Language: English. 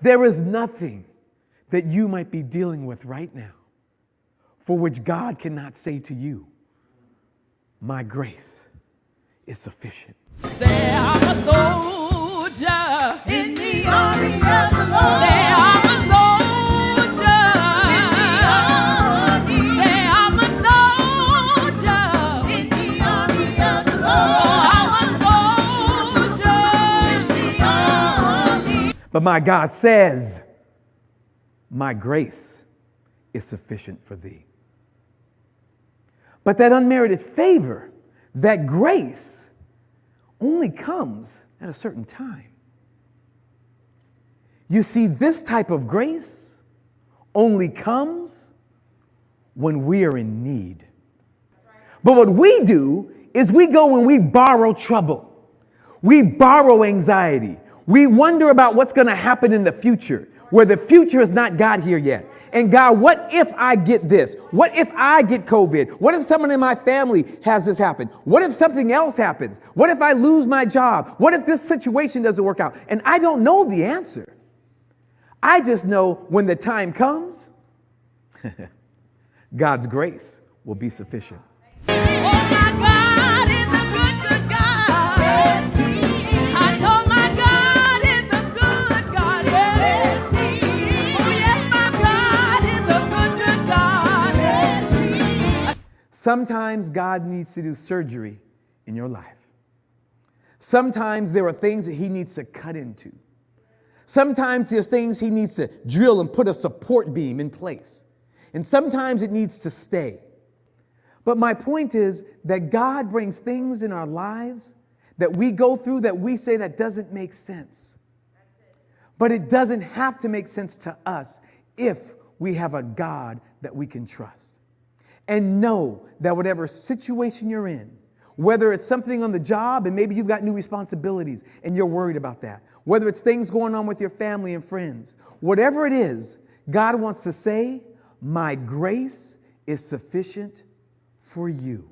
There is nothing that you might be dealing with right now for which God cannot say to you, my grace is sufficient. Say I'm a soldier In the army of the Lord. Say I'm a soldier In the army. Say I'm a soldier In the army of the Oh, Lord. I'm a soldier In the army. But my God says, my grace is sufficient for thee. But that unmerited favor, that grace, only comes at a certain time. You see, this type of grace only comes when we are in need. But what we do is we go and we borrow trouble. We borrow anxiety. We wonder about what's going to happen in the future, where the future has not got here yet. And God, what if I get this? What if I get COVID? What if someone in my family has this happen? What if something else happens? What if I lose my job? What if this situation doesn't work out? And I don't know the answer. I just know when the time comes, God's grace will be sufficient. Oh my God is a good, good God. I know my God is a good God. Yes. Oh yes, my God is a good, good God. Sometimes God needs to do surgery in your life. Sometimes there are things that he needs to cut into. Sometimes there's things he needs to drill and put a support beam in place. And sometimes it needs to stay. But my point is that God brings things in our lives that we go through that we say that doesn't make sense. But it doesn't have to make sense to us if we have a God that we can trust. And know that whatever situation you're in, whether it's something on the job and maybe you've got new responsibilities and you're worried about that, whether it's things going on with your family and friends, whatever it is, God wants to say, my grace is sufficient for you.